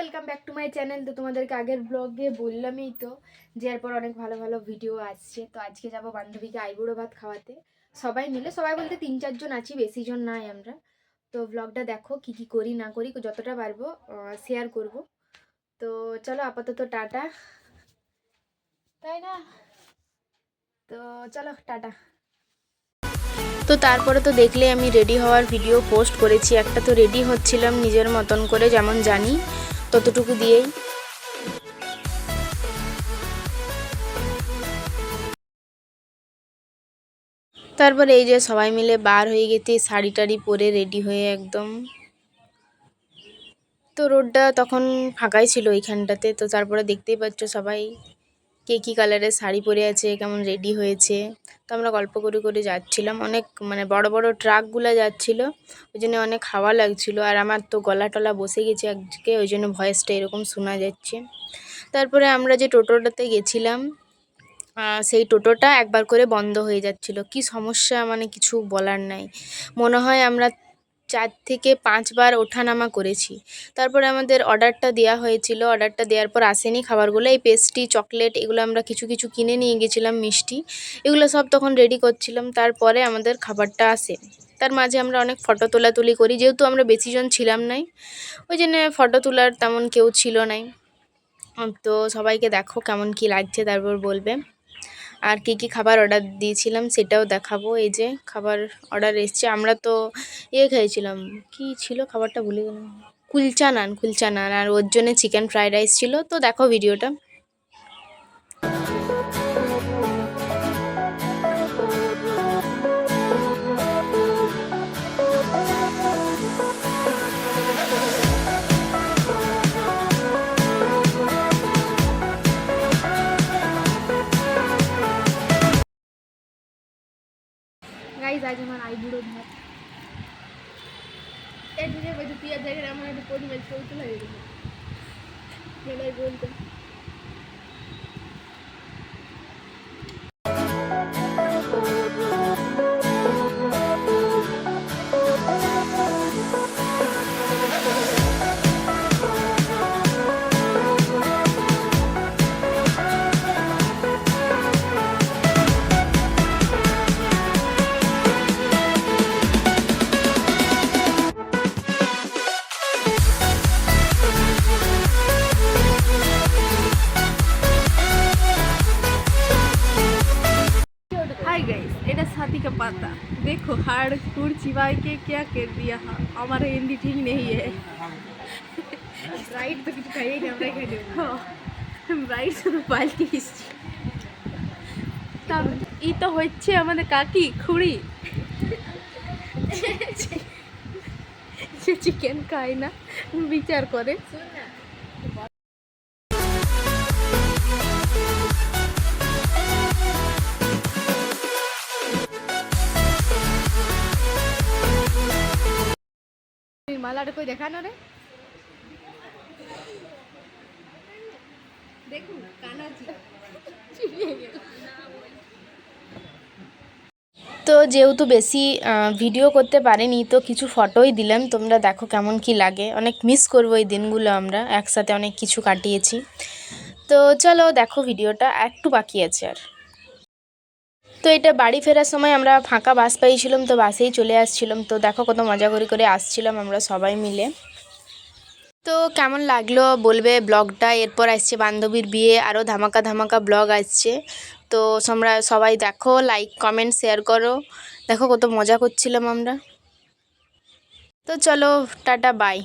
Welcome back to my channel. তো তোমাদেরকে আগের ব্লগে বললামই তো যে এরপর অনেক ভালো ভালো ভিডিও আসছে। তো আজকে যাব বান্ধবীকে আইবুড়ো ভাত খাওয়াতে, সবাই মিলে। সবাই বলতে 3-4 জন আছি, বেশি জন নাই আমরা। তো ব্লগটা দেখো, কি কি করি না করি যতটা পারবো শেয়ার করব। তো চলো আপাতত টাটা, তাই না? তো চলো টাটা। তো তারপরে তো দেখলে আমি রেডি হওয়ার ভিডিও পোস্ট করেছি একটা। তো রেডি হচ্ছিলাম নিজের মতন করে, যেমন জানি ততটুকু দিয়েই। তারপরে এই যে সবাই মিলে বার হয়ে গেছি শাড়ি টাড়ি পরে রেডি হয়ে একদম। তো রোডটা তখন ফাঁকাই ছিল এইখানটাতে। তো তারপরে দেখতেই পাচ্ছ সবাই কে কী কালারের শাড়ি পরে আছে, কেমন রেডি হয়েছে। তো আমরা গল্প করে করে যাচ্ছিলাম, অনেক বড় বড় ট্রাকগুলো যাচ্ছিলো, ওই জন্য অনেক হাওয়া লাগছিল। আর আমার তো গলা টলা বসে গেছে আজকে, ওই জন্য ভয়েসটা এরকম শোনা যাচ্ছে। তারপরে আমরা যে টোটোটাতে গেছিলাম সেই টোটোটা একবার করে বন্ধ হয়ে যাচ্ছিল। কি সমস্যা কিছু বলার নাই। মনে হয় আমরা 4 থেকে 5 বার ওঠানামা করেছি। তারপরে আমাদের অর্ডারটা দেওয়া হয়েছিল, অর্ডারটা দেওয়ার পর আসেনি খাবারগুলো। এই পেস্ট্রি চকলেট এগুলো আমরা কিছু কিছু কিনে নিয়ে গেছিলাম, মিষ্টি এগুলো সব তখন রেডি করছিলাম। তারপরে আমাদের খাবারটা আসে। তার মাঝে আমরা অনেক ফটো তোলাতুলি করি, যেহেতু আমরা বেশিজন ছিলাম নাই, ওই জন্য ফটো তোলার তেমন কেউ ছিল নাই। তো সবাইকে দেখো কেমন কি লাগছে, তারপর বলবে। আর কী কী খাবার অর্ডার দিয়েছিলাম সেটাও দেখাবো। এই যে খাবার অর্ডার এসছে। আমরা তো খেয়েছিলাম, কি ছিল খাবারটা ভুলে গেলাম, কুলচা নান আর ওর জন্য চিকেন ফ্রাইড রাইস ছিল। তো দেখো ভিডিওটা। গাইজ আজ আমার আইবুড়ো ভাত। তুই আর দেখেন আমার একটা পরিবার ছবি তোলা হয়ে গেছে, বলতে हाय गाइस, এটা साथी का पाता देखो हाड़ फूड़ चिबाई के क्या कर दिया। हमारा हिंदी ठीक नहीं है। राइट तो कुछ कहे नहीं, আমরা এখানে রাইট শুধু পাল্টি এসেছি। তবে ই তো হচ্ছে আমাদের কাকি খুড়ি, সে চিকেন খায় না, বিচার করে। মালাটা কই দেখানো রে, দেখুন কানাজি। তো যেহেতু বেশি ভিডিও করতে পারিনি, তো কিছু ফটোই দিলাম। তোমরা দেখো কেমন কি লাগে। অনেক মিস করবো এই দিনগুলো, আমরা একসাথে অনেক কিছু কাটিয়েছি। তো চলো দেখো ভিডিওটা, একটু বাকি আছে আর। তো এটা বাড়ি ফেরার সময় আমরা ফাঁকা বাস পাইছিলাম, তো বাসেই চলে আসছিলাম। তো দেখো কত মজা করে আসছিলাম আমরা সবাই মিলে। তো কেমন লাগলো বলবে ব্লগটা। এরপর আসছে বান্ধবীর বিয়ে, আরও ধামাকা ধামাকা ব্লগ আসছে। তো সবাই দেখো, লাইক কমেন্ট শেয়ার করো। দেখো কত মজা করছিলাম আমরা। তো চলো টাটা বাই।